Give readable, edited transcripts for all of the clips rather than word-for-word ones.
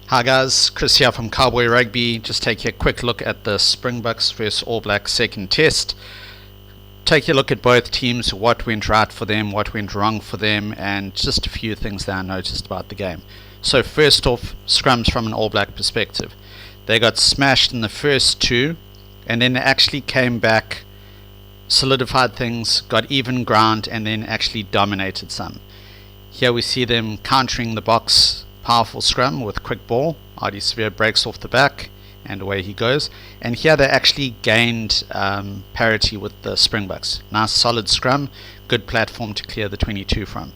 Hi guys, Chris here from Cowboy Rugby. Just take a quick look at the Springboks vs All Blacks second test. Take a look at both teams, what went right for them, what went wrong for them, and just a few things that I noticed about the game. So first off, scrums from an All Black perspective. They got smashed in the first two, and then they actually came back, solidified things, got even ground, and then actually dominated some. Here we see them countering the Boks powerful scrum with quick ball. Artie Severe breaks off the back and away he goes. And here they actually gained parity with the Springboks. Nice solid scrum, good platform to clear the 22 from.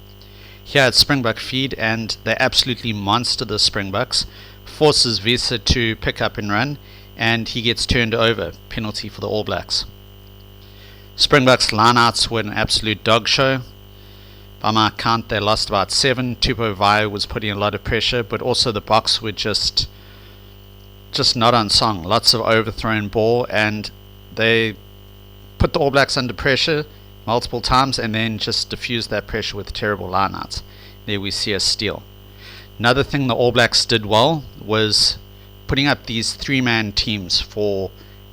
Here it's Springbok feed and they absolutely monster the Springboks. Forces Visa to pick up and run and he gets turned over. Penalty for the All Blacks. Springboks lineouts were an absolute dog show. By my count, they lost about 7. Tupo Vai was putting a lot of pressure, but also the Boks were just not on song. Lots of overthrown ball, and they put the All Blacks under pressure multiple times, and then just diffused that pressure with terrible lineouts. There we see a steal. Another thing the All Blacks did well was putting up these three-man teams for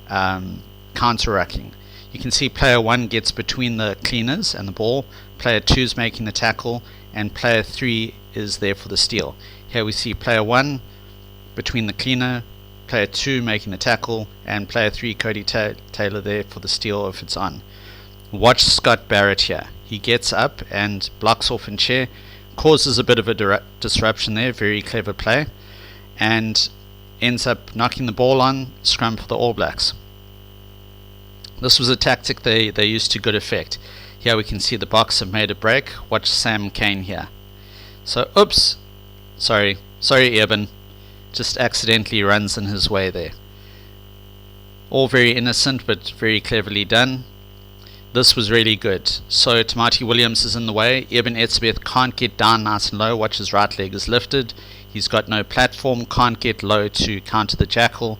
counter-racking. You can see player 1 gets between the cleaners and the ball, player 2 is making the tackle, and player 3 is there for the steal. Here we see player 1 between the cleaner, player 2 making the tackle, and player 3 Cody Taylor there for the steal if it's on. Watch Scott Barrett here. He gets up and blocks off in chair, causes a bit of a disruption there, very clever play, and ends up knocking the ball on, scrum for the All Blacks. This was a tactic they used to good effect. Here we can see the Boks have made a break. Watch Sam Kane here. So, oops. Sorry, Eben. Just accidentally runs in his way there. All very innocent, but very cleverly done. This was really good. So, Tamati Williams is in the way. Eben Etzebeth can't get down nice and low. Watch his right leg is lifted. He's got no platform, can't get low to counter the jackal.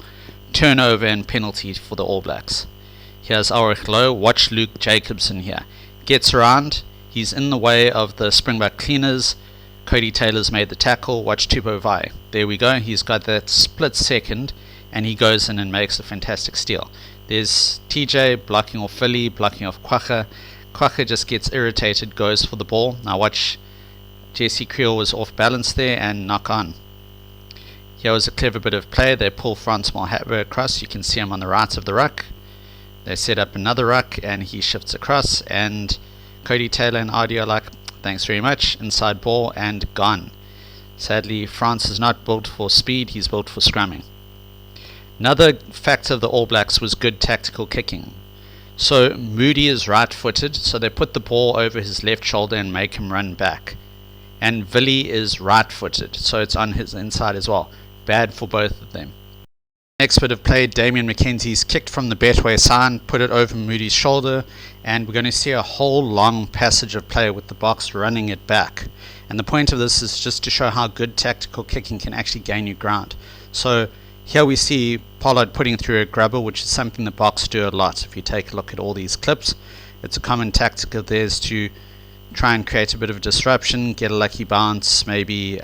Turnover and penalty for the All Blacks. Here's Ulrich Low. Watch Luke Jacobson here. Gets around. He's in the way of the Springbok cleaners. Cody Taylor's made the tackle. Watch Tupo Vai. There we go. He's got that split second and he goes in and makes a fantastic steal. There's TJ blocking off Philly, blocking off Kwagga. Kwagga just gets irritated, goes for the ball. Now watch Jesse Creel was off balance there and knock on. Here was a clever bit of play. They pull Frans Malherbe across. You can see him on the right of the ruck. They set up another ruck and he shifts across and Cody Taylor and Artie are like, thanks very much, inside ball and gone. Sadly, France is not built for speed, he's built for scrumming. Another factor of the All Blacks was good tactical kicking. So Moody is right-footed, so they put the ball over his left shoulder and make him run back. And Villy is right-footed, so it's on his inside as well. Bad for both of them. Next bit of play, Damian McKenzie's kicked from the Betway side, put it over Moody's shoulder, and we're going to see a whole long passage of play with the Boks running it back. And the point of this is just to show how good tactical kicking can actually gain you ground. So here we see Pollard putting through a grubber, which is something the Boks do a lot. If you take a look at all these clips, it's a common tactic of theirs to try and create a bit of disruption, get a lucky bounce, maybe,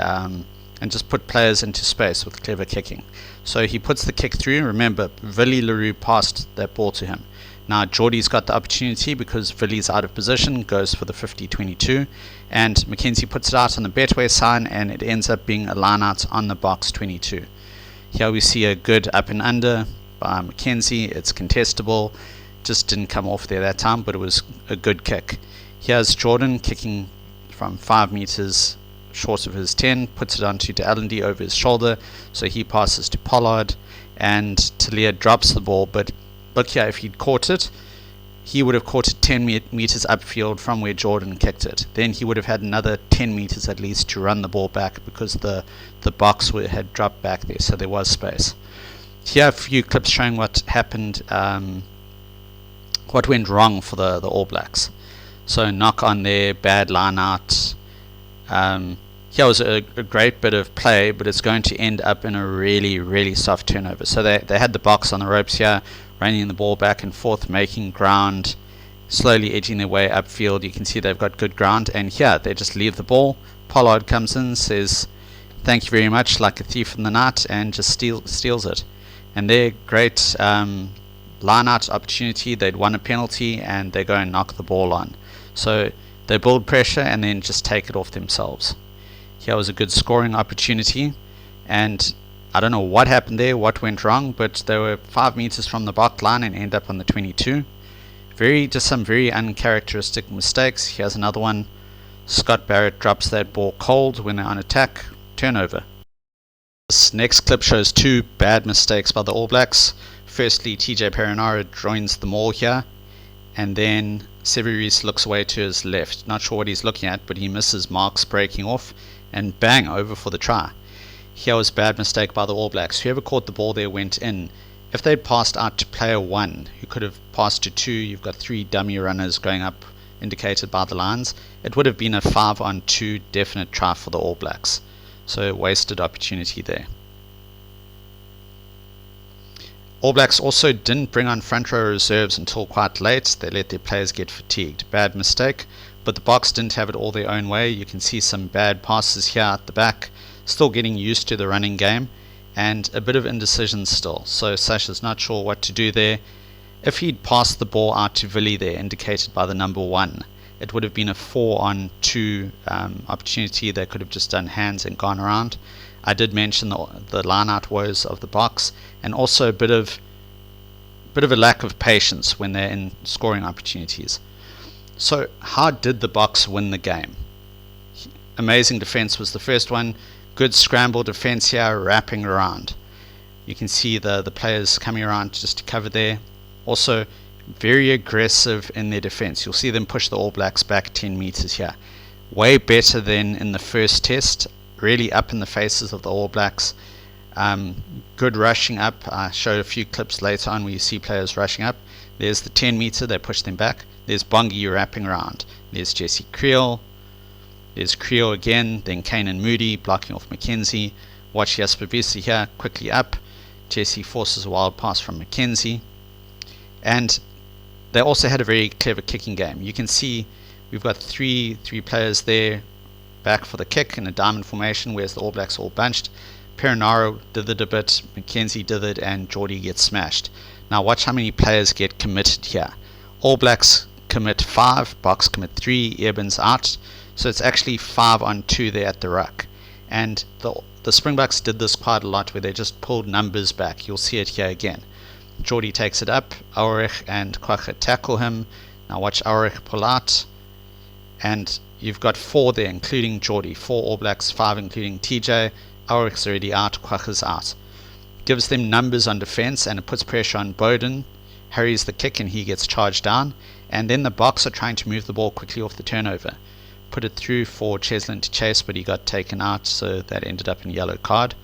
and just put players into space with clever kicking. So he puts the kick through. Remember, Villy Leroux passed that ball to him. Now Geordie's got the opportunity because Villy's out of position, goes for the 50-22, and McKenzie puts it out on the Betway sign, and it ends up being a line out on the Boks 22. Here we see a good up and under by McKenzie. It's contestable. Just didn't come off there that time, but it was a good kick. Here's Jordan kicking from 5 meters short of his 10, puts it onto De Allendy over his shoulder, so he passes to Pollard, and Talia drops the ball, but look here, if he'd caught it, he would have caught it 10 meters upfield from where Jordan kicked it. Then he would have had another 10 meters at least to run the ball back because the Boks had dropped back there, so there was space. Here are a few clips showing what happened, what went wrong for the All Blacks. So knock on there, bad line out. Here was a great bit of play, but it's going to end up in a really, really soft turnover. So they had the Boks on the ropes here, running the ball back and forth, making ground, slowly edging their way upfield. You can see they've got good ground, and here they just leave the ball. Pollard comes in, says, thank you very much, like a thief in the night, and just steals it. And their great line-out opportunity, they'd won a penalty and they go and knock the ball on. So they build pressure and then just take it off themselves. Here was a good scoring opportunity, and I don't know what happened there, what went wrong, but they were 5 meters from the Boks line and end up on the 22. Just some very uncharacteristic mistakes. Here's another one. Scott Barrett drops that ball cold when they're on attack. Turnover. This next clip shows 2 bad mistakes by the All Blacks. Firstly, TJ Perenara joins the maul here, and then Severis looks away to his left. Not sure what he's looking at, but he misses Marks breaking off, and bang, over for the try. Here was a bad mistake by the All Blacks. Whoever caught the ball there went in. If they'd passed out to player 1, who could have passed to 2, you've got 3 dummy runners going up, indicated by the lines, it would have been a 5-on-2 definite try for the All Blacks. So wasted opportunity there. All Blacks also didn't bring on front row reserves until quite late. They let their players get fatigued. Bad mistake, but the Boks didn't have it all their own way. You can see some bad passes here at the back, still getting used to the running game, and a bit of indecision still. So Sasha's not sure what to do there. If he'd passed the ball out to Willie there, indicated by the number 1, it would have been a 4-on-2 opportunity. They could have just done hands and gone around. I did mention the line-out woes of the Boks, and also a bit of a lack of patience when they're in scoring opportunities. So how did the Boks win the game? Amazing defense was the first one. Good scramble defense here, wrapping around. You can see the players coming around just to cover there. Also very aggressive in their defense. You'll see them push the All Blacks back 10 meters here. Way better than in the first test. Really up in the faces of the All Blacks. Good rushing up. I showed a few clips later on where you see players rushing up. There's the 10 meter, they push them back. There's Bongi wrapping around. There's Jesse Creel. There's Creel again. Then Kane and Moody blocking off McKenzie. Watch Jasper Wiese here, quickly up. Jesse forces a wild pass from McKenzie. And they also had a very clever kicking game. You can see we've got three players there back for the kick in a diamond formation, whereas the All Blacks all bunched. Perenara did it a bit, McKenzie did it, and Geordie gets smashed. Now watch how many players get committed here. All Blacks commit 5, Boks commit 3, Eben's out. So it's actually 5-on-2 there at the ruck. And the Springboks did this quite a lot, where they just pulled numbers back. You'll see it here again. Geordie takes it up, Aurich and Kwagga tackle him. Now watch Aurich pull out, and you've got 4 there, including Geordie. 4 All Blacks, 5 including TJ. Aurich's already out, Kwagga's out. Gives them numbers on defense, and it puts pressure on Bowden. Harries the kick and he gets charged down. And then the Boks are trying to move the ball quickly off the turnover. Put it through for Cheslin to chase, but he got taken out, so that ended up in a yellow card.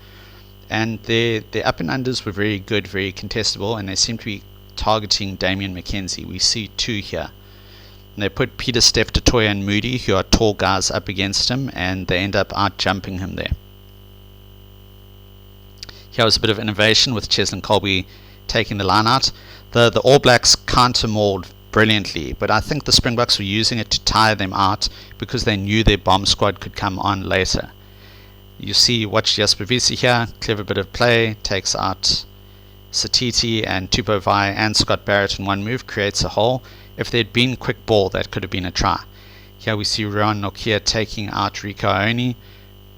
And their up and unders were very good, very contestable, and they seem to be targeting Damian McKenzie. We see 2 here. And they put Peter Steph Toya and Moody, who are tall guys, up against him, and they end up out jumping him there. Here was a bit of innovation with Cheslin Colby taking the line out. The All Blacks counter-mauled brilliantly, but I think the Springboks were using it to tire them out because they knew their bomb squad could come on later. You see, watch Jasper Wiese here, clever bit of play, takes out Satiti and Tupou Vai and Scott Barrett in one move, creates a hole. If there'd been quick ball, that could have been a try. Here we see Rowan Nokia taking out Rico Aoni.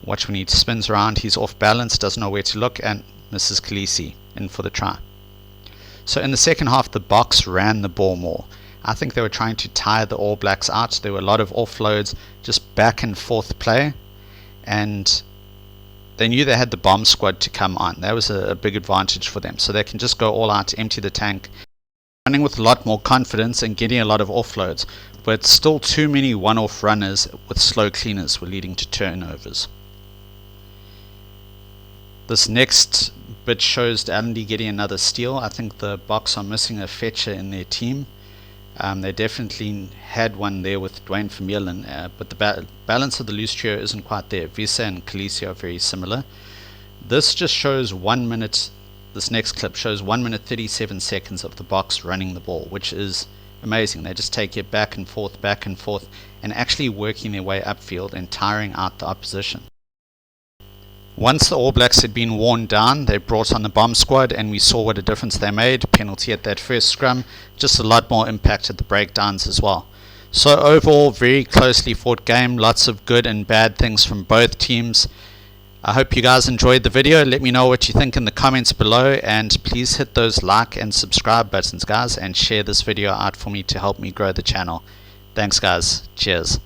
Watch when he spins around, he's off balance, doesn't know where to look, and misses Khaleesi in for the try. So in the second half, the Boks ran the ball more. I think they were trying to tire the All Blacks out. There were a lot of offloads, just back and forth play, and they knew they had the bomb squad to come on. That was a big advantage for them. So they can just go all out, empty the tank, running with a lot more confidence and getting a lot of offloads. But still too many one-off runners with slow cleaners were leading to turnovers. This next bit shows Allenby getting another steal. I think the Boks are missing a fetcher in their team. They definitely had one there with Dwayne Vermeulen, but the balance of the loose trio isn't quite there. Wiese and Khaleesi are very similar. This just shows 1 minute, this next clip shows 1 minute 37 seconds of the Boks running the ball, which is amazing. They just take it back and forth, and actually working their way upfield and tiring out the opposition. Once the All Blacks had been worn down, they brought on the bomb squad, and we saw what a difference they made. Penalty at that first scrum, just a lot more impact at the breakdowns as well. So overall, very closely fought game, lots of good and bad things from both teams. I hope you guys enjoyed the video. Let me know what you think in the comments below, and please hit those like and subscribe buttons, guys, and share this video out for me to help me grow the channel. Thanks, guys. Cheers.